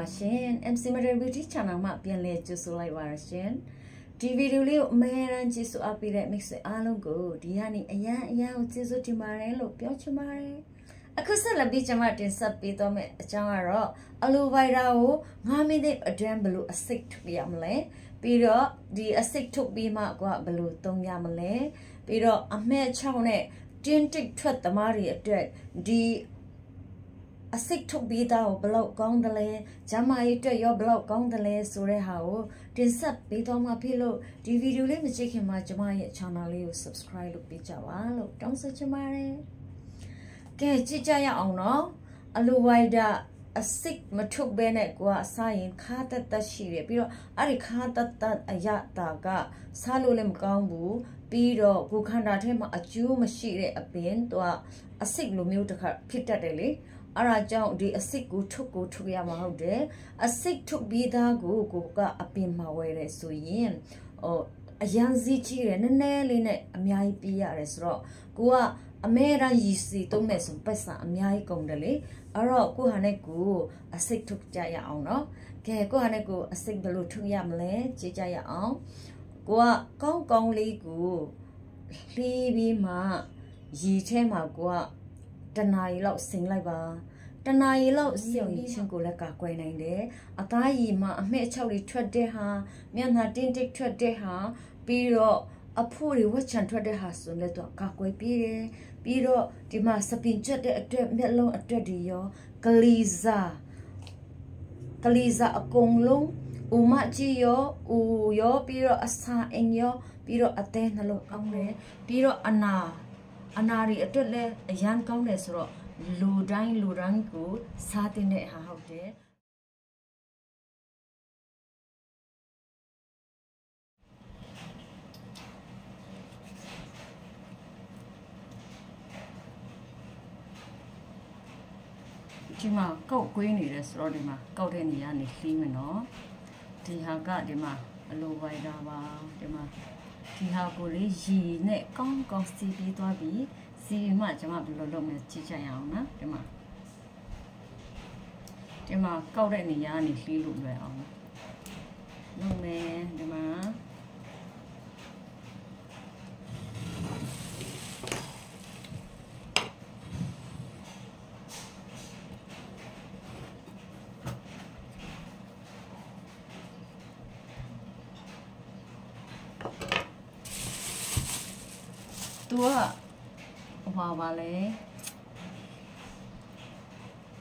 Shin, MC Beauty Channel map Pianle Jusu like Warashin. TV Leo Maran Jisu Apire mix Alo go, Diani, a yan, Tizu Timarello, Piochimare. A Cusala Beach Martin Sapitome, a Chamaro, Alu Vairao, Mamide, a Drambalu, a sick to be amle, Piro, the a sick to be Magua Balu, Tom Yamale, Piro, a mere chone, Dintic Twat the Mari a dread, the a sick to be thou below gondole, Jamaita your blow gondole, Surehao, Tinsap Pitoma pillow, DVD limit chicken my Jamaya channel, you subscribe to Pichawa, don't such a mare. Ke Chichaya ono, Aluwaida, a sick matuk benet gua sayin, kata ta shire, Piro, Arikata tat a yataga, Salulem gambu, Piro, Gukanda tema a Jew machine a pin to a sick lumutaka pitadeli. Arajang di a sick go took go to Yamahode, a sick took be da go ga up in my way so yin, or a young zichi and a nail in a miai piares rock, goa a mera yisi to mess of pesa a miai gondole, a rock go haneku, a sick took jaya ono, ke go haneku, a sick below to yamle, jaya on, goa gong li go, leave ma, ye tema goa. Tanai lo sing like ba. Tanai lo sing single like a queen in there. A tai ma, a metally tread de ha, miana dintic tread de ha, biro, a poorly watch and tread de ha soon let a cacquay pire, biro, the master pincher de a melon a dreadio, Galiza a conglong, umachi yo, yo, biro a sa in yo, biro a tenalo amre, biro ana. Anari a toddler, a young countess rock, Lurango, satin at her house there. Jima, go queenie, that's Rodima, go any yanni female. Tihaga dema, a low white dava, dema. Tihaguri, ye net gong see to be, see much about the Lodom Chichayana, Dema. Dema, go any yarn if you look well. No man, Dema. Tua Wawale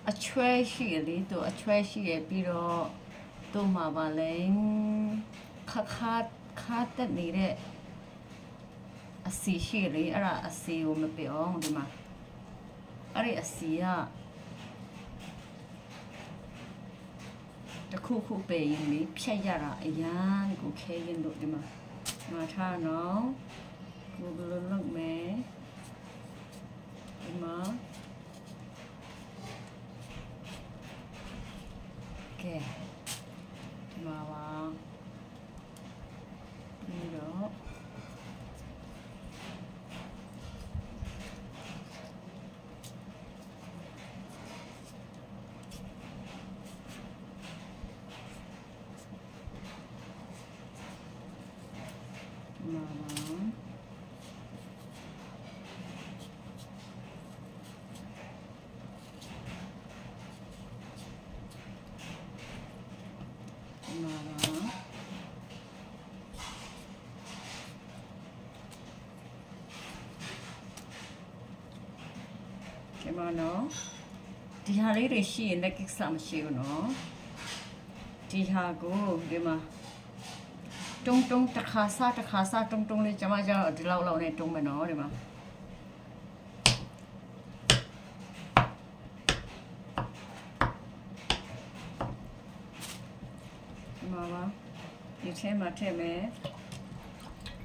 a trashy to a trashy a biro to Mavale cat that needed a sea shiri or a sea woman be on the ma. Are a sea the cuckoo paying me, Piayara, a young okay and look the ma. Mata no. Look me, ma. Okay, Mama. No. Mama. No, Tihari Rishi and like some shoe, no. Tihago, Dima. Tung Takasa, Tung Jamaja, the Lolo, and Tumano, Dima. Mama, you tell my teme.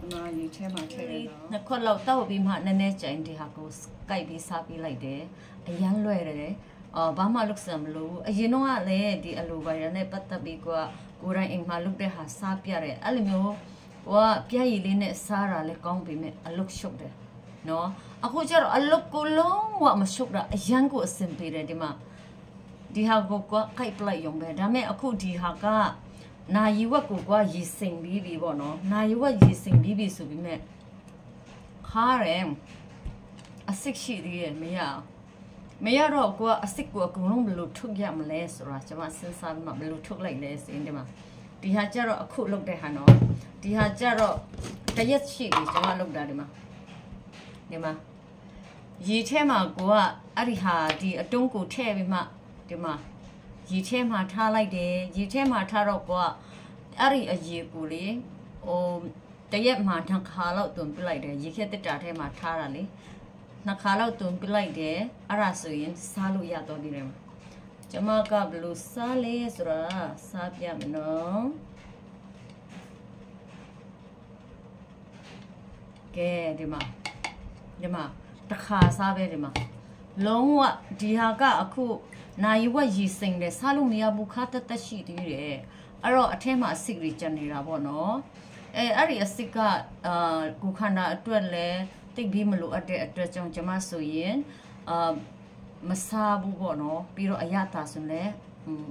You tell my teme. The color will be my nature in the Hagos, Skype is happy like there. A young lawyer, Bama looks some blue. You know, I lay the Aluva, but the big Gura in my look there has Sapiare, Alimo, or Piailin, Sarah, le compliment, a look shook there. No, a hojar, a look go long, what must shook a young go simply ready ma. ဒီဟာကိုကခိုက်ပလိုက်ရုံပဲဒါမဲ့အခုဒီဟာကနာယီဝက်ကိုကရည်စင်ပြီးပြီပေါ့နော်နာယီဝက်ရည်စင်ပြီးပြီဆိုပြီးမဲ့ခါရဲအစစ်ရှိသေးရဲ့မရတော့ကိုကအစစ်ကိုအကုန်လုံးဘယ်လိုထုတ်ရမလဲဆိုတာကျွန်မစဉ်းစားပြီးမှဘယ်လိုထုတ်လိုက်လဲစင်းဒီမှာဒီဟာကြတော့အခုလုပ်တဲ့ဟာနော်ဒီဟာကြတော့တရက်ရှိပြီကျွန်မလုပ်တာဒီမှာရေထဲမှာကိုကအဲ့ဒီဟာဒီအတုံးကိုထည့်ပြီးမှဒီမှာရေထဲမှာထားလိုက်တယ်ရေထဲမှာထားတော့ကိုကအဲ့ဒီအရေကိုလေဟိုတရက်မှာ2ခါလောက်တွန်းပြလိုက်တယ်ရေခဲတက်တာထဲမှာထားတာလေ2ခါလောက်တွန်းပြလိုက်တယ်အဲ့ဒါဆိုရင်စားလို့ရတော့ဒီထဲမှာကျွန်မကဘယ်လိုစားလဲဆိုတာစားပြမနော်ကဲဒီမှာတခါစားပဲဒီမှာလုံးဝဒီဟာကအခုနာယီဝက်ရည်စိမ်တယ်စားလို့မရဘူးခါတက်ရှိသေးတယ်အဲ့တော့အထက်မှာအစစ်ကြီးကျန်နေတာပေါ့နော်အဲ့ဒီအစစ်ကကိုခန္ဓာအတွက်လဲတိတ်ပြီးမလို့အပ်တဲ့အတွက်ကြောင့်ကျွန်မဆိုရင်မစားဘူးပေါ့နော်ပြီးတော့အရသာဆိုလဲ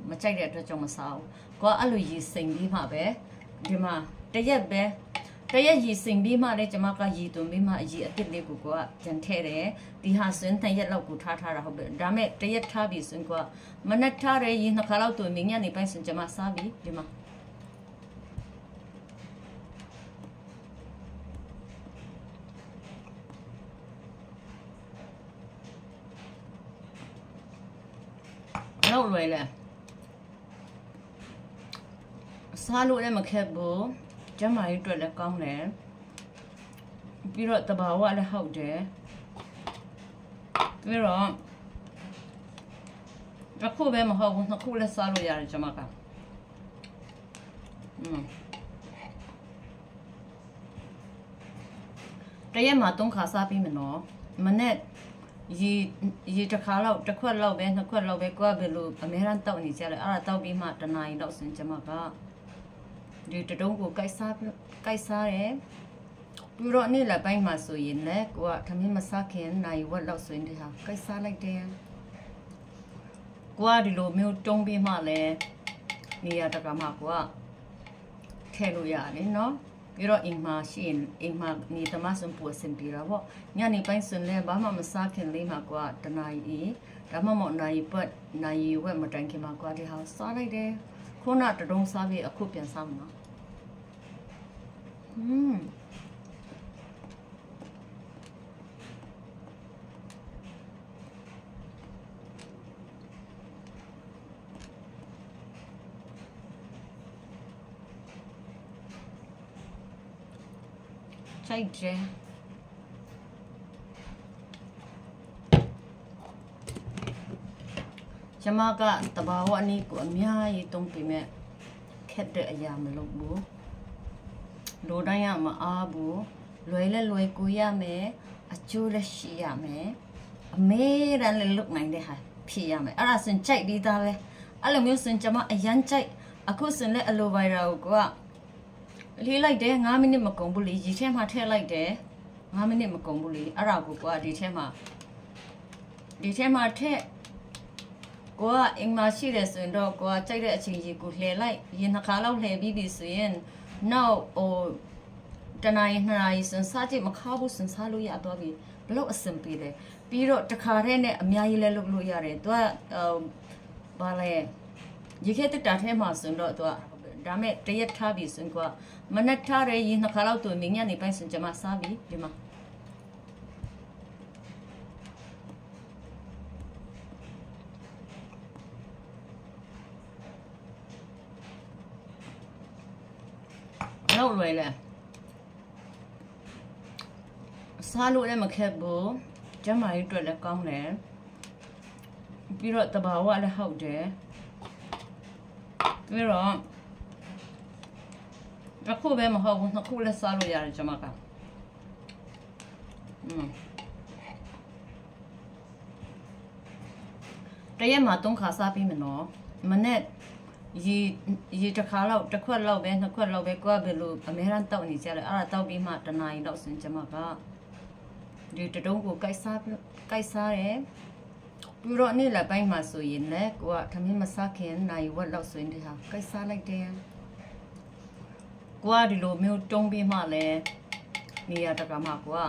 မကြိုက်တဲ့အတွက်ကြောင့်မစားဘူးကိုကအဲ့လိုရည်စိမ်ပြီးမှပဲဒီမှာတရက်ရည်စိမ်ပြီးမှလည်းကျွန်မကရည်သွင်းပြီးမှအရည်အစ်စ်လေးကိုကကြံထဲတယ်ဒီဟာဆိုရင်2ရက်လောက်ကိုထားတာဟုတ်ပြီဒါမဲ့တရက်ထားပြီးဆိုရင်ကမနက်ထားရရင်2ခါလောက်သွင်းပြီးညနေပိုင်းဆိုကျွန်မစားပြီးဒီမှာလောက်လွယ်လဲစားလို့လည်းမခက်ဘူးကျမကြီးတွေ့လည်းကောင်းတယ်ပြီးတော့တဘာဝလည်းဟုတ်တယ်ပြီးတော့အခုပဲမဟုတ်ဘူးနှစ်ခုလည်းစားလို့ရတယ်ကျမကတရက်မှာ3ခါစားပြီးမနော်မနေ့ရေတစ်ခါလောက်တစ်ခွက်လောက်ပဲနှစ်ခွက်လောက်ပဲကိုကဘယ်လိုအများရန်တောက်နေကြလဲအဲ့ဒါတောက်ပြီးမှတနာရီလောက်ဆိုရင်ကျမကဒီတတုံးကိုကိုက်စားတယ်ပြီးတော့နေ့လက်ပိုင်းမှာဆိုရင်လည်းကိုကထမင်းမစားခင်နိုင်ဝက်လောက်ဆိုရင်ဒီဟာကိုက်စားလိုက်တယ်ကိုကဒီလိုမျိုးတုံးပြီးမှလည်းနေရာတကမှကိုကထည့်လို့ရတယ်နော်ပြီးတော့အိမ်မှာရှိရင်အိမ်မှာနေတမဆွန်ပူစင်ပြတာပေါ့ညနေပိုင်းဆိုလည်းဘာမှမစားခင်လေးမှာကိုကတနာရီဒါမှမဟုတ်နိုင်ဝက်မတိုင်ခင်မှာကိုကဒီဟာစားလိုက်တယ်ခုနတတုံးစားပြီးအခုပြန်စားမှာကြိုက်တယ်ကျမကတဘာဝအနည်းကိုအများကြီးတုံးပြီးမဲ့ခက်တဲ့အရာမလုပ်ဘူးလိုတိုင်းရမအားဘူးလွယ်လဲလွယ်ကိုရမယ်အကျိုးလည်းရှိရမယ်အမေရန်လည်းလုပ်နိုင်တဲ့ဟာဖြစ်ရမယ်အဲ့ဒါဆိုရင်ကြိုက်ပြီးသားပဲအဲ့လိုမျိုးဆိုရင်ကျမအရန်ကြိုက်အခုဆိုရင်လည်းအလိုဗိုင်ရာကိုကလေးလိုက်တယ်9မိနစ်မကုန်ဘူးလေရေထဲမှာထည့်လိုက်တယ်9မိနစ်မကုန်ဘူးလေအဲ့ဒါကိုကဒီထဲမှာထည့်ကိုကအင်မရှိတယ်ဆိုရင်တော့ကိုကကြိုက်တဲ့အချိန်ကြီးကိုလှည့်လိုက်ရင်2ခါလောက်လှည့်ပြီးပြီဆိုရင်နောက်တနာရီ2နာရီစစားကြည့်မခါဘူးစစားလို့ရတော့ပြီဘလို့အဆင်ပြေတယ်ပြီးတော့တခါတည်းနဲ့အများကြီးလဲလုပ်လို့ရတယ်သူကဘာလဲရေခဲတက်တာထဲမှာဆိုတော့သူကဒါမဲ့တရက်ထားပြီဆိုရင်ကမနက်ထားရရင်2ခါလောက်တွင်ညနေပိုင်းဆိုကျွန်မစားပြီဒီမှာလောက်လွယ်လဲစားလို့လည်းမခက်ဘူးကျမကြီးတွေ့လည်းကောင်းတယ်ပြီးတော့တဘာဝလည်းဟုတ်တယ်ပြီးတော့အခုပဲမဟုတ်ဘူးနှစ်ခုလည်းစားလို့ရတယ်ကျမကတရက်မှာ3ခါစားပြီးမနော်မနေ့ရေတစ်ခါလောက်တစ်ခွက်လောက်ပဲနှစ်ခွက်လောက်ပဲကိုကဘယ်လိုအများရန်တောက်နေကြလဲအဲ့ဒါတောက်ပြီးမှတနာရီလောက်ဆိုရင်ကျမကဒီတတုံးကိုကိုက်စားတယ် ပြီးတော့နေ့လည်းပိုင်းမှာဆိုရင်လည်းကိုကသမင်းမစားခင်နိုင်ဝက်လောက်ဆိုရင်တည်းဟာကိစ္စလိုက်တယ်ကိုကဒီလိုမျိုးတုံးပြီးမှလည်းနေရတကမှကိုက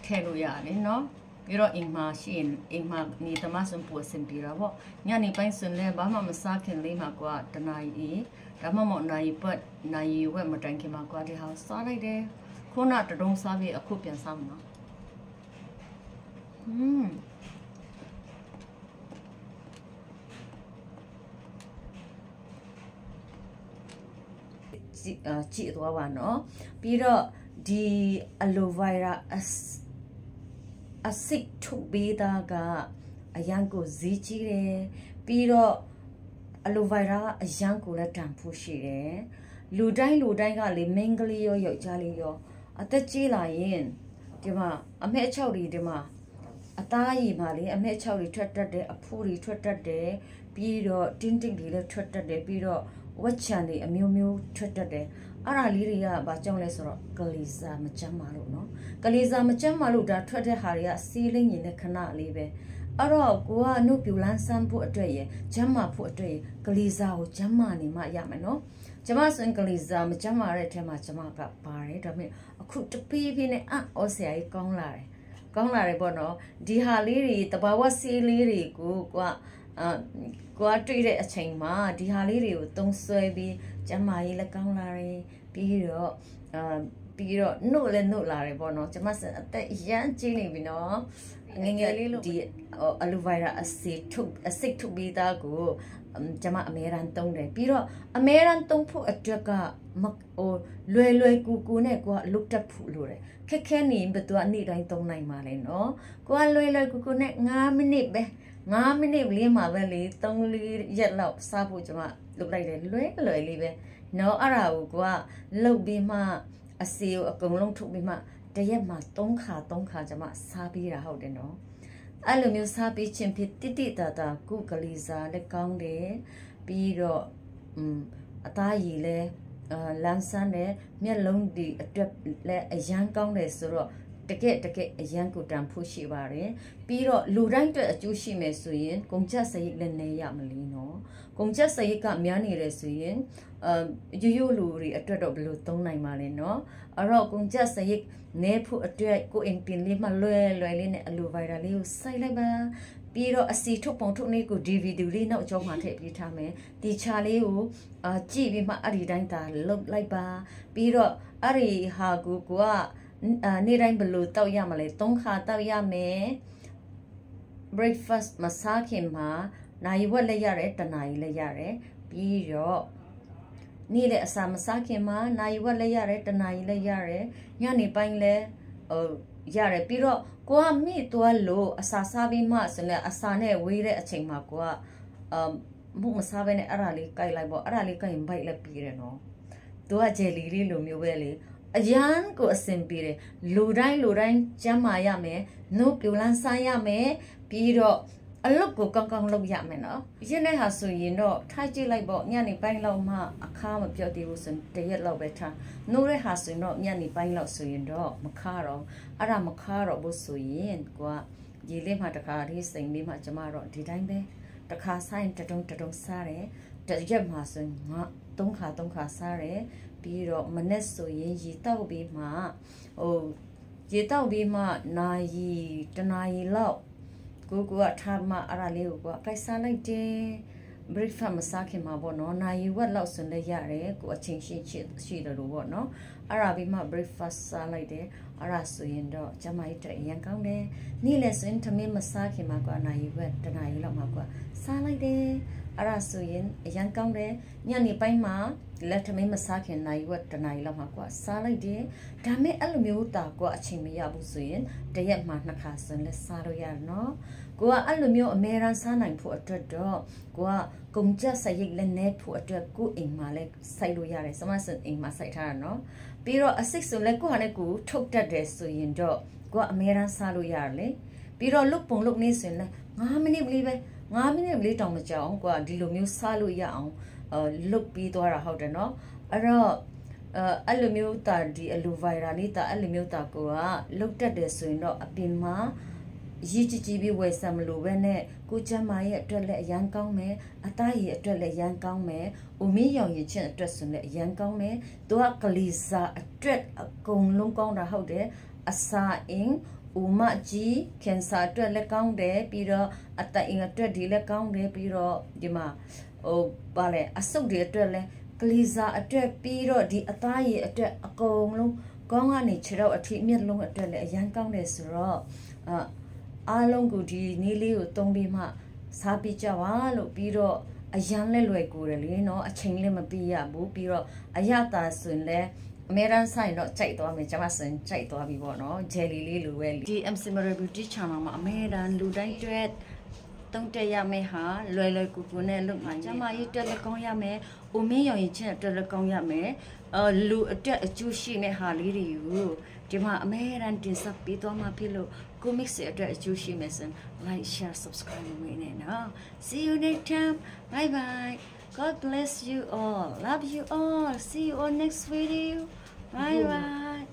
ထဲလို့ရတယ်နော်ပြီးတော့အိမ်မှာရှိရင်အိမ်မှာနေတမဆွန်ပူစင်ပြီးတော့ညနေပိုင်းဆွန်လည်းဘာမှမစားခင်လေးမှာကိုကတနာရီဒါမှမဟုတ်နိုင်ပတ်နိုင်ဝက်မတိုင်ခင်မှာကိုကဒီဟာစားလိုက်တယ်ခုနတတုံးစားပြီးအခုပြန်စားမှာကြည့်သွားပါနော်ပြီးတော့ဒီအလိုဗိုင်ရာအစစ်ထုတ်ပေးတာကအရန်ကိုဈေးကြီးတယ်ပြီးတော့အလိုဗိုင်ရာအရန်ကိုလည်းတန်ဖိုးရှိတယ်လူတိုင်းကလေမင်းကလေးရောယောက်ျားလေးရောအသက်ကြီးလာရင်ဒီမှာအမဲ6တွေဒီမှာအသားရည်မှာလေအမဲ6တွေထွက်တတ်တယ်အဖိုးတွေထွက်တတ်တယ်ပြီးတော့တင်းတွေလည်းထွက်တတ်တယ်ပြီးတော့ဝက်ချန်တွေအမျိုးမျိုးထွက်တတ်တယ်အဲ့ဒါလေးတွေကဘာကြောင့်လဲဆိုတော့ကလေးစားမချမ်းမာလို့နော်ကလေးစားမချမ်းမာလို့ဒါထွက်တဲ့ဟာတွေကစီးလိမ့်နေတဲ့ခဏလေးပဲအဲ့တော့ကိုကနှုတ်ပြူလန်းဆန်းဖို့အတွက်ရချမ်းမာဖို့အတွက်ရကလေးစားကိုချမ်းမာနေမှရမယ်နော်ကျမဆိုရင်ကလေးစားမချမ်းမာတဲ့အထက်မှာကျမကပါတယ်ဒါပေမဲ့အခုတပြေးပြေးနဲ့အော်ဆရာကြီးကောင်းလာတယ်ပေါ့နော်ဒီဟာလေးတွေတဘာဝစီးလေးတွေကိုကိုကတွေ့တဲ့အချိန်မှာဒီဟာလေးတွေကိုသုံးဆွဲပြီးကျမကြီးလည်းကောင်းလာတယ်ပြီးတော့နှုတ်လည်းနှုတ်လာတယ်ပေါ့နော်ကျမအသက်ရမ်းကြီးနေပြီနော်ငယ်လေးလို့ဒီအလိုဗိုင်ရာအစစ်ထုတ်ပြီးသားကိုကျမအမေရန်တုံးတယ်ပြီးတော့အမေရန်တုံးဖို့အတွက်ကလွယ်ကူနဲ့ကိုကလုတ်တက်ဖို့လိုတယ်ခက်နေဘယ်သူကနေတိုင်းတုံးနိုင်မှာလဲနော်ကိုကလွယ်ကူနဲ့9မိနစ်ပဲ9မိနစ်လေးမှာပဲလေ3-4ရက်လောက်စားဖို့ကျမလုပ်လိုက်တယ်လွယ်လေးပဲနော်အဲ့ဒါကိုကလုတ်ပြီးမှအစီကိုအကုန်လုံးထုတ်ပြီးမှတရက်မှာ3ခါကျမစားပြီးတာဟုတ်တယ်နော်အဲ့လိုမျိုးစားပြီးချင်းဖြစ်တိတာကုကလေးစားလည်းကောင်းတယ်ပြီးတော့အသားရည်လည်းလန်းဆန်းတယ်မျက်လုံးဒီအတွက်လည်းအရန်ကောင်းတယ်ဆိုတော့တကယ်အရန်ကိုတန်ဖို့ရှိပါတယ်ပြီးတော့လူတိုင်းအတွက်အကျိုးရှိမယ်ဆိုရင်ကုန်ကျစရိတ်လည်းနေရမလို့နော်ကုန်ကျစရိတ်ကများနေတယ်ဆိုရင်ရိုးလူတွေအတွက်တော့ဘယ်လိုသုံးနိုင်မှာလဲနော်အဲ့တော့ကုန်ကျစရိတ်နေဖို့အတွက်ကိုအင်ပင်လေးမှလွယ်လေးနဲ့အလိုဗိုင်ရာလေးကိုစိုက်လိုက်ပါပြီးတော့အစီထုတ်ပုံထုတ်နေကို DVD လေးနောက်ကျောင်းမှာထည့်ပြီးထားမယ်ဒီချာလေးကိုကြည့်ပြီးမှအဲ့ဒီတိုင်းသာလုတ်လိုက်ပါပြီးတော့အဲ့ဒီဟာကိုနေ့တိုင်းဘယ်လိုတောက်ရမလဲ3ခါတောက်ရမယ် breakfast မစားခင်မှာနိုင်ဝက်လည်းရတယ်တနာရီလည်းရတယ်ပြီးတော့နေ့လည်းအစာမစားခင်မှာနိုင်ဝက်လည်းရတယ်တနာရီလည်းရတယ်ညနေပိုင်းလည်းရတယ်ပြီးတော့ကိုကမိသွားလို့အစာစားပြီးမှဆိုရင်အစာနဲ့ဝေးတဲ့အချိန်မှာကိုကမှုမစားဘဲနဲ့အဲ့ဒါလေးကြိုက်လိုက်ပေါ့အဲ့ဒါလေးကြိုက်ရင်ဘိုက်လည်းပြီးတယ်နော်သူကဂျယ်လီလေးလိုမျိုးပဲလေအရန်ကိုအစင်ပြေတယ်လူတိုင်းကျမ်းမာရမယ်နှုတ်ပြူလန်းစားရမယ်ပြီးတော့အလုပ်ကိုကောင်းလုပ်ရမယ်နော်ရင်းတဲ့ဟာဆိုရင်တော့ထားကြည့်လိုက်ပေါ့ညနေပိုင်းလောက်မှအခါမပြော့သေးဘူးဆိုရင်တရက်လောက်ပဲထားနှိုးတဲ့ဟာဆိုရင်တော့ညနေပိုင်းလောက်ဆိုရင်တော့မခါတော့အဲ့ဒါမခါတော့ဘူးဆိုရင်ကိုကရေလေးမှတခါလေးစိန်လေးမှကျမတော့ဒီတိုင်းပဲတခါဆိုင်တတုံစားတယ်တရက်မှဆိုရင်ငါ3ခါစားတယ်ပြီးတော့မနေ့ဆိုရင်ရေတောက်ပြီးမှတနာရီလောက်ကိုကထားမှအဲ့ဒါလေးကိုကိုက်စားလိုက်တယ် breakfast မစားခင်မှာပေါ့နော်နိုင်ဝက်လောက်ဆွန်လည်းရတယ်ကိုအချင်းရှိတယ်လို့ပေါ့နော်အဲ့ဒါပြီးမှ breakfast စားလိုက်တယ်အဲ့ဒါဆိုရင်တော့ကျမကြီးတက်ရန်ကောင်းတယ်နေ့လည်းဆိုရင်သမင်းမစားခင်မှာကိုနိုင်ဝက်တနာရီလောက်မှာကိုစားလိုက်တယ်အဲ့ဒါဆိုရင်အရန်ကောင်းတယ်ညနေပိုင်းမှာလက်ထမင်းမစားခင်နိုင်ဝက်တနာရီလောက်မှာကိုစားလိုက်တယ်ဒါမဲ့အဲ့လိုမျိုးတာကိုအချိန်မရဘူးဆိုရင်တရက်မှ2ခါဆွန်လည်းစားလို့ရတယ်နော်ကိုကအဲ့လိုမျိုးအမေရန်စားနိုင်ဖို့အတွက်တော့ကိုကကုန်ကျစရိတ်လည်းနေဖို့အတွက်ကိုအိမ်မှာလည်းစိုက်လို့ရတယ်စမစအိမ်မှာစိုက်ထားတာနော်ပြီးတော့အစိတ်ဆိုလည်းကိုဟာနဲ့ကိုထုတ်တတ်တယ်ဆိုရင်တော့ကိုကအမေရန်စားလို့ရတယ်လေပြီးတော့လုတ်ပုံလုတ်နေဆိုရင်လည်း9မိနစ်လေးပဲ9မိနစ်လေးတောင်မကြောက်ကိုကဒီလိုမျိုးစားလို့ရအောင်လုတ်ပြီးသွားတာဟုတ်တယ်နော်အဲ့တော့အဲ့လိုမျိုးတာဒီအလိုဗိုင်ရာလေးတာအဲ့လိုမျိုးတာကိုကလုတ်တတ်တယ်ဆိုရင်တော့အပြင်မှာ yi chi bi we sam lo be ne ko chama ye atwet le yan kaung me ata ye atwet le yan kaung me umi yaw yin chin atwet sun le yan kaung me to a kalisa atwet akong long kaung da hout de asa ing uma ji cancer atwet le kaung de pi ro ata ing atwet di le kaung de pi ro di ma o ba le asuk de atwet le kalisa atwet pi ro di ata ye atwet akong long kaung a ni chiraw athi myat long atwet le yan kaung de so roအားလုံးကိုဒီနည်းလေးကိုသုံးပြီးမှစားပြကြပါလို့ပြီးတော့အရန်လက်လွယ်ကိုတယ်လေနော်အချိန်လေးမပြရဘူးပြီးတော့အရသာဆိုရင်လည်းအမေရန်ဆိုင်တော့ကြိုက်သွားမယ်ကျွန်မစင်ကြိုက်သွားပြီပေါ့နော်ဂျယ်လီလေးလိုပဲဒီ MC Mary Beauty Channel မှာအမေရန်လူတိုင်းတွဲတုံးတက်ရမယ်ဟာလွယ်လွယ်ကူကူနဲ့လုပ်မှကျွန်မရေးတက်လက်ကောင်းရမယ်အိုမင်းရောင်ရင်ချက်တက်လက်ကောင်းရမယ်လူအတက်အကျိုးရှိမဲ့ဟာလေးတွေကိုဒီမှာအမေရန်တင်ဆက်ပေးသွားမှာဖြစ်လို့ကိုမစ်ရဲ့အတွက်အကျိုးရှိမယ်ဆို like share subscribe လုပ်နေနော် see you next time bye bye god bless you all love you all see you on next video bye bye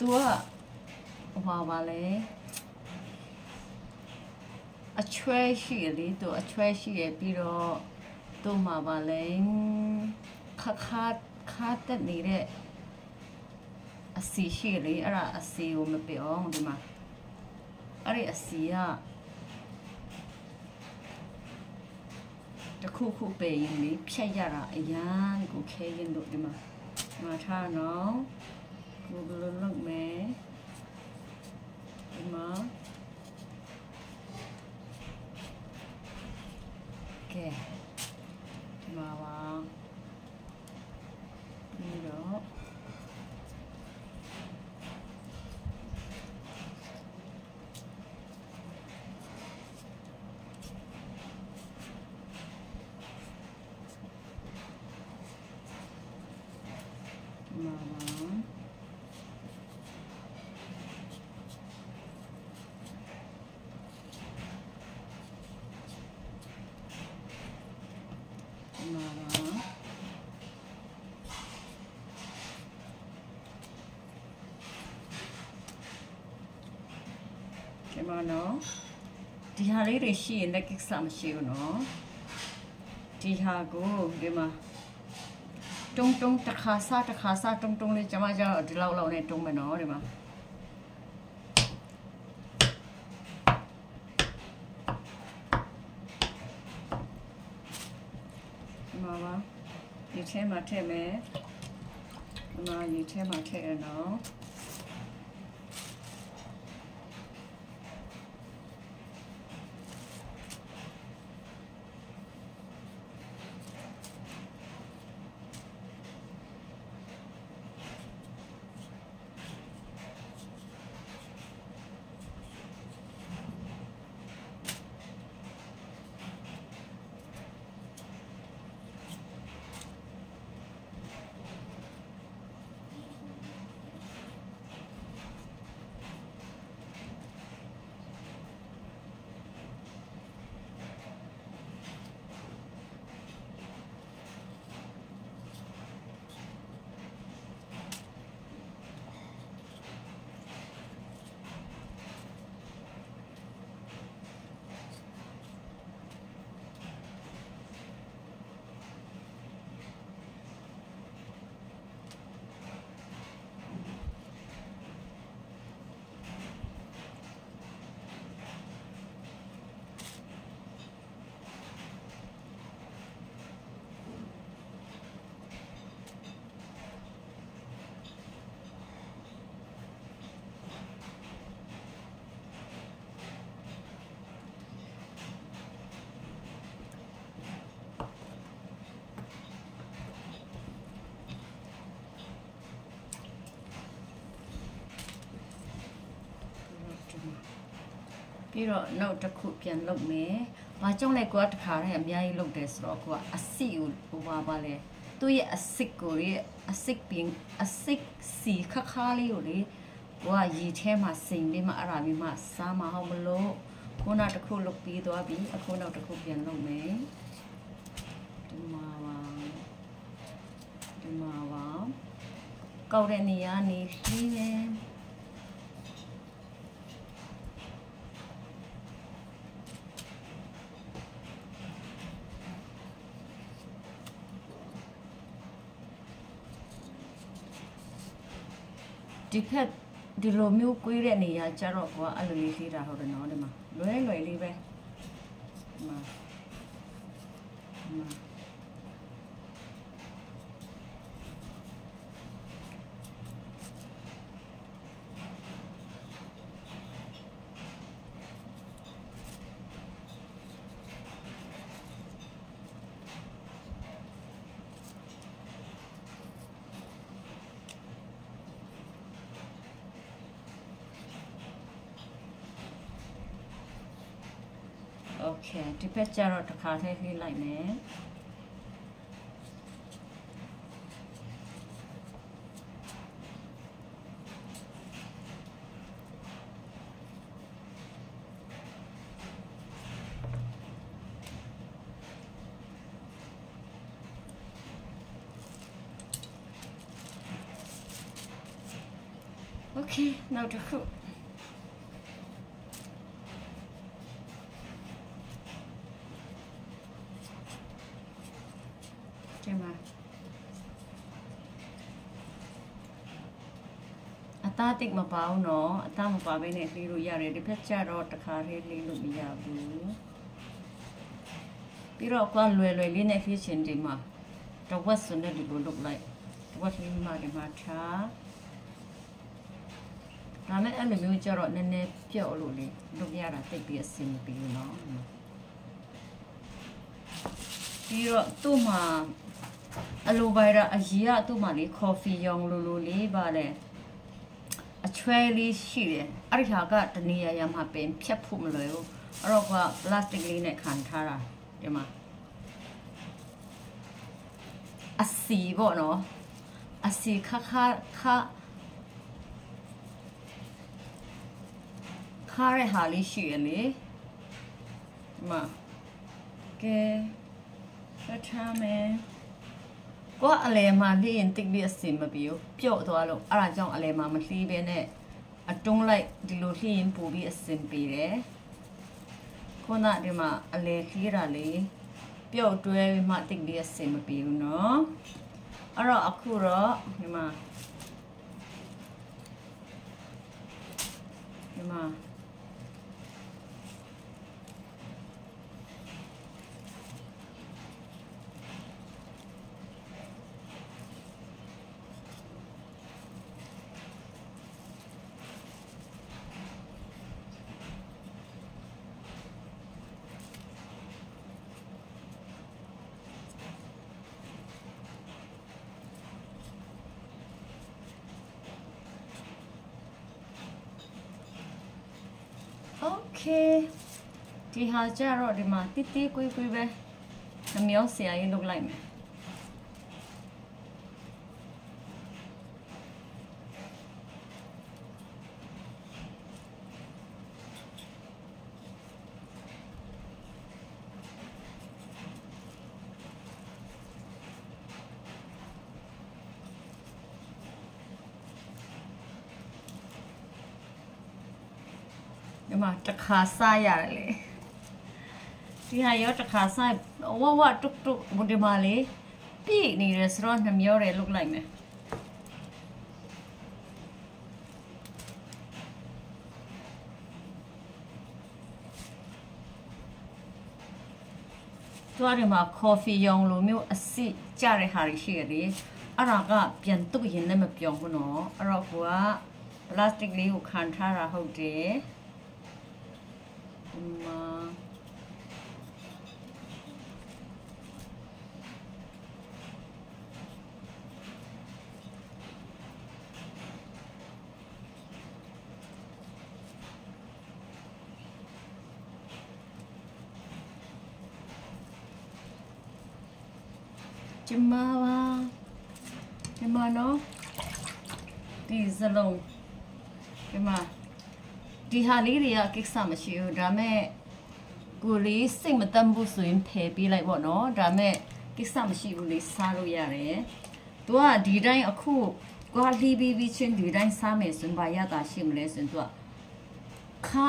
ตัวว่าပါလေအချွဲရှိရလေသူအချွဲရှိရပြီးတော့သူ့မှာပါလေခါတက်နေတဲ့အစီရှိလေအဲ့ဒါအစီကိုမပြောင်းဒီမှာအဲ့ဒီအစီကတခုခုပဲရင်လေဖြတ်ရတာအရန်ကိုခဲရင်တို့ဒီမှာထားနော်ကိုဘယ်လိုလုပ်မလဲဒီမှာကဲဒီမှာပါပြီးတော့ဒီမှာနော်ဒီဟာလေးတွေရှိရင်လည်းကိစ္စမရှိဘူးနော်ဒီဟာကိုဒီမှာတုံတစ်ခါစားတုံလေးကျွန်မကြောက်ဒီလောက်နဲ့တုံမယ်နော်ဒီမှာဒီမှာပါဒီထဲမှာထည့်မယ်ဒီမှာဒီထဲမှာထည့်ရနော် ပြီးတော့နောက်တစ်ခုပြန်လုပ်မယ်။ဘာကြောင့်လဲကိုကတခါတည်းအများကြီးလုပ်တယ်ဆိုတော့ကိုကအစစ်ကိုဟိုပါလဲသူ့ရဲ့အစစ်ကိုရဲ့အစစ်ပင်အစစ်စီခခါလေးကိုလေကိုကရေထဲမှာစိမ်ပြီးမှအဲ့ဒါပြီးမှစားမအောင်မလို့ခုနတစ်ခုလုပ်ပြီးသွားပြီအခုနောက်တစ်ခုပြန်လုပ်မယ်။ဒီမှာပါကောက်တဲ့နေရာနေပြီးတယ်ဒီဖက်ဒီလိုမျိုးကွေးတဲ့နေရာကျတော့ကွာအဲ့လိုလေးသေးတာဟုတ်တယ်နော်ဒီမှာလွယ်လေးပဲဒီမှာโอเคဒီဘက်ကျတော့တစ်ခါထည့်ပေးလိုက်မယ်โอเคနောက်တစ်ခုအသားတိတ်မပါဘူးနော်အသားမပါဘဲနဲ့လှီးလို့ရတယ်ဒီဖက်ကျတော့တစ်ခါလေးလှီးလို့မရဘူးပြီးတော့ကွာလွယ်လေးနဲ့လှီးချင်ဒီမှာတော့ဝက်စွန်းနဲ့ဒီလိုလုပ်လိုက်ဝက်လှီးမှဒီမှာထားဒါမဲ့အဲ့လိုမျိုးကျတော့နည်းနည်းပြော့လို့လေလုပ်ရတာတိတ်ပြီးအဆင်မပြေဘူးနော်ပြီးတော့သူ့မှာအလိုဘိုင်ရာအကြီးကသူ့မှာလေကော်ဖီရောင်လိုလေးပါလေအချွဲလေးရှိတယ်အဲ့ဒီဟာကတနေရာမှာပင်ဖြတ်ဖို့မလွယ်ဘူးအဲ့တော့ကပလတ်စတစ်လေးနဲ့ခံထားတာဒီမှာအစီပေါ့နော်အစီခရဟာလေးရှိရလေဒီမှာကဲဆက်ထားမယ်ကိုအလဲမှာလှီးရင်တိတ်ပြီးအစင်မပြေဘူးပြော့သွားလို့အဲ့ဒါကြောင့်အလဲမှာမလှီးဘဲနဲ့အတွန်းလိုက်ဒီလိုလှီးရင်ပိုပြီးအစင်ပြေတယ်ခုနဒီမှာအလဲလှီးတာလေပြော့တွဲပြီးမှတိတ်ပြီးအစင်မပြေဘူးနော်အဲ့တော့အခုတော့ဒီမှာโอเคဒီဟာကျတော့ဒီမှာတိတိကွေးပဲနှမျောဆရာကြီးလုပ်လိုက်မယ်ဒီမှာတစ်ခါစားရတယ်လေဒီဟာရောတစ်ခါစားဝတုတ်ဒီမှာလေပြည့်နေရဆိုတော့နှမျောတယ်လုပ်လိုက်မယ်သွားဒီမှာကော်ဖီရောင်လိုမျိုးအစစ်ကြတဲ့ဟာရှိရတယ်အဲ့ဒါကပြန်တုတ်ရင်လည်းမပြောင်းဘူးနော်အဲ့တော့ကိုကပလတ်စတစ်လေးကိုခံထားတာဟုတ်တယ် ကျမပါကျမနော်ဒီစလုံးကျမဒီဟာလေးတွေကကိစ္စမရှိဘူးဒါမဲ့ကိုလေးစိတ်မတမ်းဘူးဆိုရင်ဖယ်ပေးလိုက်ပေါ့နော်ဒါမဲ့ကိစ္စမရှိဘူးလေစားလို့ရတယ်သူကဒီတိုင်းအခုကွာလီဘီဘီချင်းဒီတိုင်းစားမယ်ဆိုရင်ဘာရတာရှိမလဲဆိုရင်သူကခါ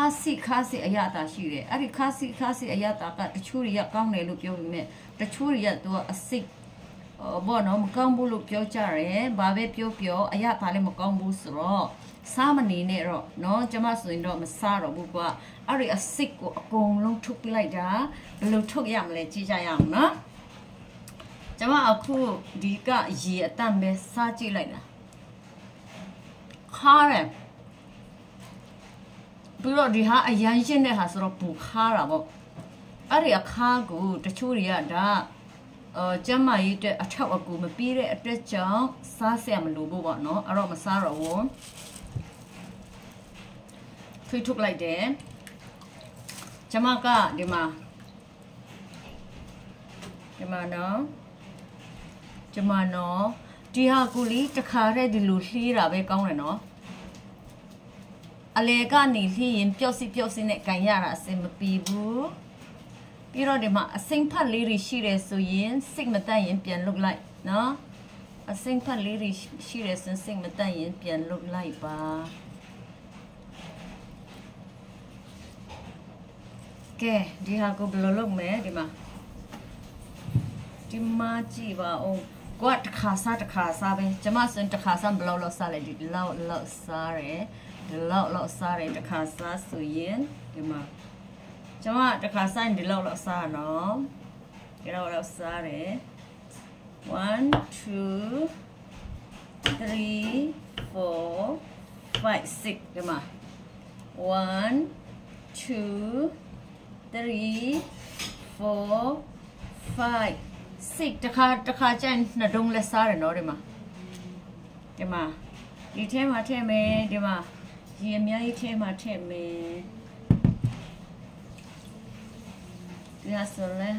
စီအရတာရှိတယ်အဲ့ဒီခါစီအရတာကတချို့တွေကကောင်းတယ်လို့ပြောပြီးမြဲတချို့တွေကသူကအစိတ်ဘောနော်မကောင်းဘူးလို့ပြောကြတယ်ဘာပဲပြောအရတာလည်းမကောင်းဘူးဆိုတော့စားမနေနဲ့တော့နော်ကျမဆိုရင်တော့မစားတော့ဘူးကွာအဲ့ဒီအစိတ်ကိုအကုန်လုံးထုတ်ပြလိုက်တာဘယ်လိုထုတ်ရမလဲကြည့်ကြရအောင်နော်ကျမအခုဒီကရေအတန့်ပဲစားကြည့်လိုက်တာခါတယ်ပြီးတော့ဒီဟာအရန်ရှင်းတဲ့ဟာဆိုတော့ပူခါတာပေါ့အဲ့ဒီအခါကိုတချို့တွေကဒါကျမကြီးတဲ့အထောက်အကူမပြီးတဲ့အတွက်ကြောင့်စားဆရာမလို့ပေါ့နော်အဲ့တော့မစားတော့ဘူးထွေးထုတ်လိုက်တယ်ကျမကဒီမှာနော်ဒီဟာကူလီတခါတည်းဒီလိုလှီးတာပဲကောင်းတယ်နော်အလေကနေလှီးရင်ပျော့စီနဲ့ကန်ရတာအစင်မပြီးဘူးပြီးတော့ဒီမှာအစိမ့်ဖတ်လေးတွေရှိတယ်ဆိုရင်စိတ်မတတ်ရင်ပြန်လုတ်လိုက်နော်အစိမ့်ဖတ်လေးတွေရှိတယ်ဆိုရင်စိတ်မတတ်ရင်ပြန်လုတ်လိုက်ပါကဲဒီဟာကိုဘယ်လိုလုပ်မလဲဒီမှာကြည့်ပါဦးကွာတခါစားပဲကျမစင်တခါစားဘယ်လောက်စားလဲဒီလောက်စားတယ်ဒီလောက်စားတယ်တခါစားဆိုရင်ဒီမှာကျမတခါစားရင်ဒီလောက်စားနော်ဒီလောက်စားတယ်1 2 3 4 5 6ဒီမှာ1 2 3 4 5 6တခါကျရင်နှစ်ဒုံလက်စားတယ်နော်ဒီမှာဒီထဲမှာထည့်မယ်ဒီမှာရေအများကြီးထဲမှာထည့်မယ်ဒီဟာဆိုလဲ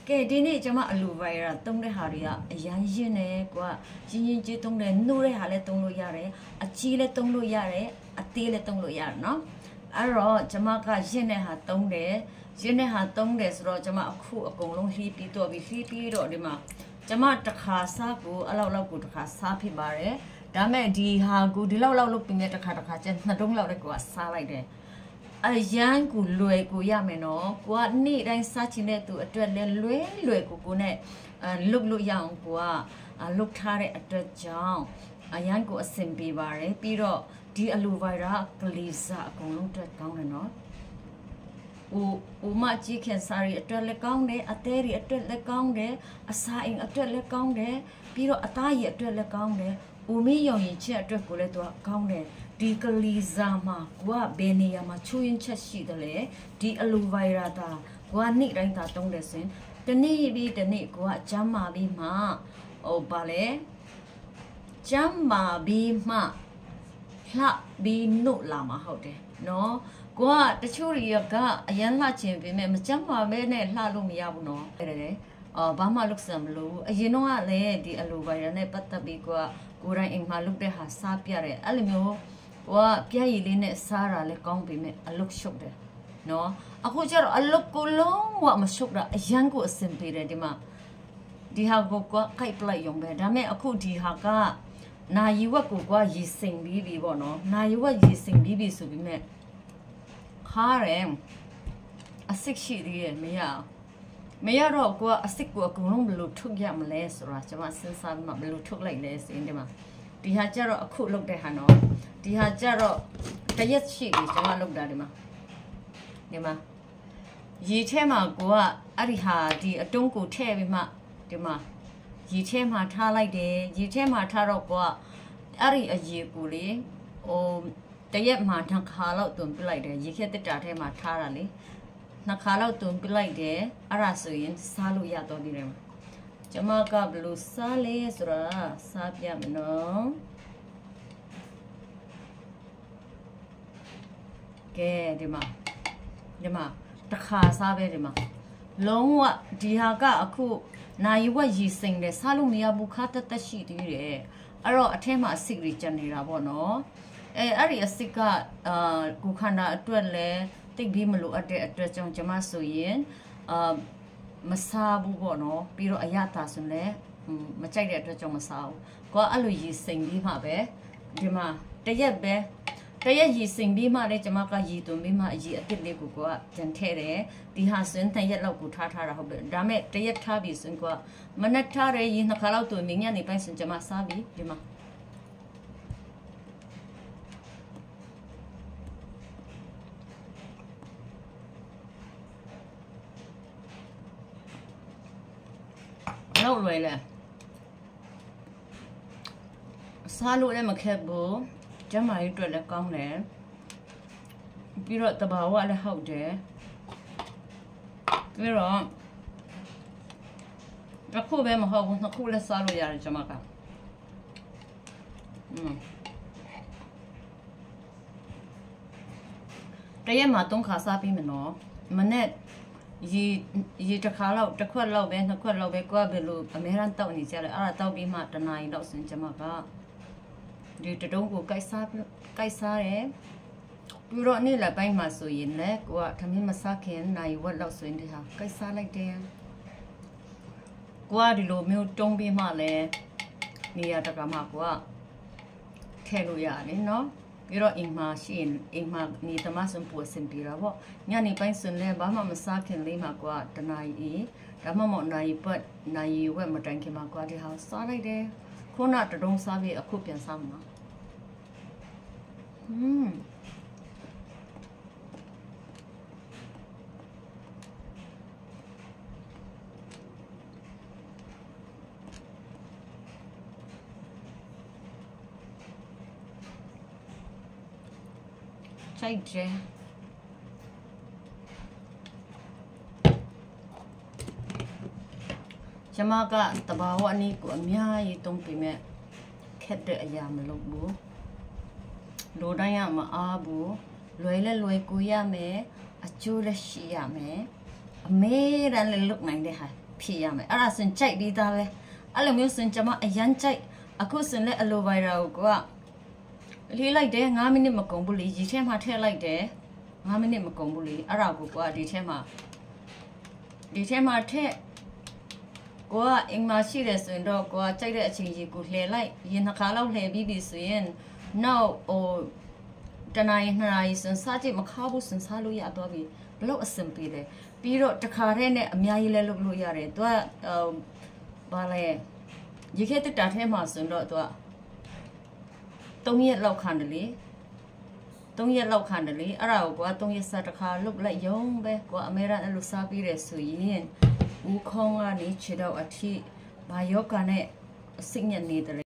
ကဲဒီနေ့ကျွန်မအလူဗိုင်ရာတုံးတဲ့ဟာတွေကအရန်ရင်းနေကွာရင်းကြီးတုံးတယ်နှိုးတဲ့ဟာလည်းတုံးလို့ရတယ်အကြီးလည်းတုံးလို့ရတယ်အသေးလည်းတုံးလို့ရတယ်နော်အဲ့တော့ကျွန်မကရင်းတဲ့ဟာတုံးတယ်ဆိုတော့ကျွန်မအခုအကုန်လုံးလှီးပြီးတော့ဒီမှာကျွန်မတစ်ခါစားကိုအဲ့လောက်ကိုတစ်ခါစားဖြစ်ပါတယ်ဒါမဲ့ဒီဟာကိုဒီလောက်လုပ်ပြီးမြဲတစ်ခါကျနှစ်တုံးလောက်လည်းကိုကစားလိုက်တယ်အရန်ကိုလွယ်ကိုရမယ်နော်ကိုကနေ့တိုင်းစားချင်တဲ့သူအတွက်လည်းလွယ်ကိုနဲ့လုတ်လို့ရအောင်ကိုကလုတ်ထားတဲ့အတွက်ကြောင့်အရန်ကိုအဆင်ပြေပါတယ်ပြီးတော့ဒီအလူဗိုင်ရာကလေးစားအကုန်လုံးအတွက်ကောင်းတယ်နော်ဦးမကြီးခင်စားရီအတွက်လည်းကောင်းတယ်အသေးရီအတွက်လည်းကောင်းတယ်အစာအိမ်အတွက်လည်းကောင်းတယ်ပြီးတော့အသားရည်အတွက်လည်းကောင်းတယ်ဦးမရောင်ရင်ချက်အတွက်ကိုလည်းသူကကောင်းတယ်ဒီကလေးစားမှာကိုကဘယ်နေရာမှာချိုးရင်ချက်ရှိတယ်လေဒီအလူဗိုင်ရာတာကိုကနေ့တိုင်းသာတုံးတယ်ဆိုရင်တနေ့ပြီးတနေ့ကိုကကျမ်းမာပြီးမှပါလေကျမ်းမာပြီးမှလှပြီးနှုတ်လာမှာဟုတ်တယ်နော်ကိုကတချို့တွေကအရန်လှချင်ပေမဲ့မကျမ်းမာပဲနဲ့လှလို့မရဘူးနော်အဲ့ဒါလေဘာမှလုပ်စမ်းမလို့အရင်တော့ကလည်းဒီအလူဗိုင်ရာနဲ့ပတ်သက်ပြီးကိုယ်တိုင်အိမ်မှာလုပ်တဲ့ဟာစားပြတယ်အဲ့လိုမျိုးကိုကပြည့်ရည်လေးနဲ့စားတာလည်းကောင်းပေမဲ့အလုတ်ရှုပ်တယ်နော်အခုကျတော့အလုတ်ကိုလုံးဝမရှုပ်တာအရန်ကိုအဆင်ပြေတယ်ဒီမှာဒီဟာကိုခိုက်ပလိုက်ရုံပဲဒါမဲ့အခုဒီဟာကနာယီဝက်ကိုရေစိမ်ပြီးပြီပေါ့နော်နာယီဝက်ရေစိမ်ပြီးပြီဆိုပြီးမဲ့ခါရဲအစစ်ရှိသေးတယ်မရတော့ကိုကအစစ်ကိုအကုန်လုံးဘယ်လိုထုတ်ရမလဲဆိုတာကျွန်မစဉ်းစားမှဘယ်လိုထုတ်လိုက်လဲဆိုရင်ဒီမှာဒီဟာကျတော့အခုလုပ်တဲ့ဟာနော်ဒီဟာကျတော့တရက်ရှိပြီကျွန်မလုပ်တာဒီမှာရေထဲမှာကိုကအဲ့ဒီဟာဒီအတုံးကိုထည့်ပြီးမှဒီမှာရေထဲမှာထားလိုက်တယ်ရေထဲမှာထားတော့ကိုကအဲ့ဒီအရေကိုလေတရက်မှာ2ခါလောက်တွန်းပြလိုက်တယ်ရေခဲတက်တာထဲမှာထားတာလေ2ခါလောက်တွန်းပြလိုက်တယ်အဲ့ဒါဆိုရင်စားလို့ရတော့ဒီထဲမှာကျွန်မကဘယ်လိုစားလဲဆိုတာစားပြမယ်နော်က ကဲဒီမှာတခါစားပဲဒီမှာလုံးဝဒီဟာကအခုနိုင်ဝက်ရည်စိန်တယ်စားလို့မရဘူးခါတက်ရှိသေးတယ်အဲ့တော့အထက်မှာအစစ်တွေကျန်နေတာပေါ့နော်အဲ့ဒီအစစ်ကကိုခန္ဓာအတွက်လဲတိတ်ပြီးမလို့အတဲ့အတွက်ကြောင့်ကျမဆိုရင်မစားဘူးပေါ့နော်ပြီးတော့အရသာဆိုလဲမကြိုက်တဲ့အတွက်ကြောင့်မစားဘူးကိုကအဲ့လိုရည်စိန်ပြီးမှပဲဒီမှာတရက်ရည်စိန်ပြီးမှလည်းကျမကရည်သွင်းပြီးမှအရည်အစ်စ်လေးကိုကကြံထဲတယ်ဒီဟာစင်း2ရက်လောက်ကိုထားတာဟုတ်ပဲဒါမဲ့တရက်ထားပြီးစင်ကမနက်ထားရရင်2ခါလောက်သွင်းညနေပိုင်းစင်ကျမစားပြီးဒီမှာလောက်လွယ်လဲစားလို့လည်းမခက်ဘူးကျမကြီးအတွက်လည်းကောင်းတယ်ပြီးတော့တဘာဝလည်းဟုတ်တယ်ပြီးတော့အခုပဲမဟုတ်ဘူးနှစ်ခုလည်းစားလို့ရတယ်ကျမကတရက်မှာ3ခါစားပြီးမနော်မနေ့ရေတစ်ခါလောက်တစ်ခွက်လောက်ပဲနှစ်ခွက်လောက်ပဲကိုကဘယ်လိုအများရန်တောက်နေကြလဲအဲ့ဒါတောက်ပြီးမှတနာရီလောက်စင်ကျမကဒီတတုံးကိုကိုက်စားတယ်ပြီးတော့နေ့လည်းပိုင်းမှာဆိုရင်လည်းကိုကသမီးမစားခင်နိုင်ဝက်လောက်ဆိုရင်ဒီဟာကိုက်စားလိုက်တယ်ကိုကဒီလိုမျိုးတုံးပြီးမှလည်းနေရာတကမှကိုကထဲလို့ရတယ်နော်ပြီးတော့အိမ်မှာရှိရင်အိမ်မှာနေသမားစွန်ပူစင်ပြီးတော့ညနေပိုင်းစွန်လည်းဘာမှမစားခင်လေးမှာကိုကတနာရီဒါမှမဟုတ်နိုင်ပတ်နိုင်ဝက်မတိုင်ခင်မှာကိုကဒီဟာစားလိုက်တယ်ခုနတတုံးစားပြီးအခုပြန်စားမှာကြိုက်တယ်ကျမကတဘာဝအနည်းကိုအများကြီးတုံးပြီးမဲ့ခက်တဲ့အရာမလုပ်ဘူးလိုတိုင်းရမအားဘူးလွယ်လဲလွယ်ကိုရမယ်အကျိုးလည်းရှိရမယ်အမေရန်လည်းလုပ်နိုင်တဲ့ဟာဖြစ်ရမယ်အဲ့ဒါစင်ကြိုက်ပြီးသားပဲအဲ့လိုမျိုးစင်ကျမအရန်ကြိုက်အခုစင်လဲအလိုဗိုင်ရာကိုကလေးလိုက်တယ်9မိနစ်မကုန်ဘူးလေရေထဲမှာထည့်လိုက်တယ်9မိနစ်မကုန်ဘူးလေအဲ့ဒါကိုကဒီထဲမှာထည့်ကိုကအိမ်မှာရှိတယ်ဆိုရင်တော့ကိုကကြိုက်တဲ့အချိန်ကြီးကိုလှည့်လိုက်ရင်2ခါလောက်လှည့်ပြီးပြီဆိုရင်နောက်တနာရီ2နာရီစင်စားကြည့်မခါဘူးစင်စားလို့ရတော့ပြီဘလို့အဆင်ပြေတယ်ပြီးတော့တခါတည်းနဲ့အများကြီးလဲလုပ်လို့ရတယ်သူကဘာလဲရေခဲတက်တာထဲမှာဆိုတော့သူက3ရက်လောက်ခံတယ်လေ3ရက်လောက်ခံတယ်လေအဲ့ဒါကိုက3ရက်စားတစ်ခါလုပ်လိုက်ရုံပဲကိုကအမေရန်အဲ့လိုစားပြီးတယ်ဆိုရင်ဦးခေါင်းကနေခြေတော့အထိဘာယောဂနဲ့အစိတ်ညက်နေတယ်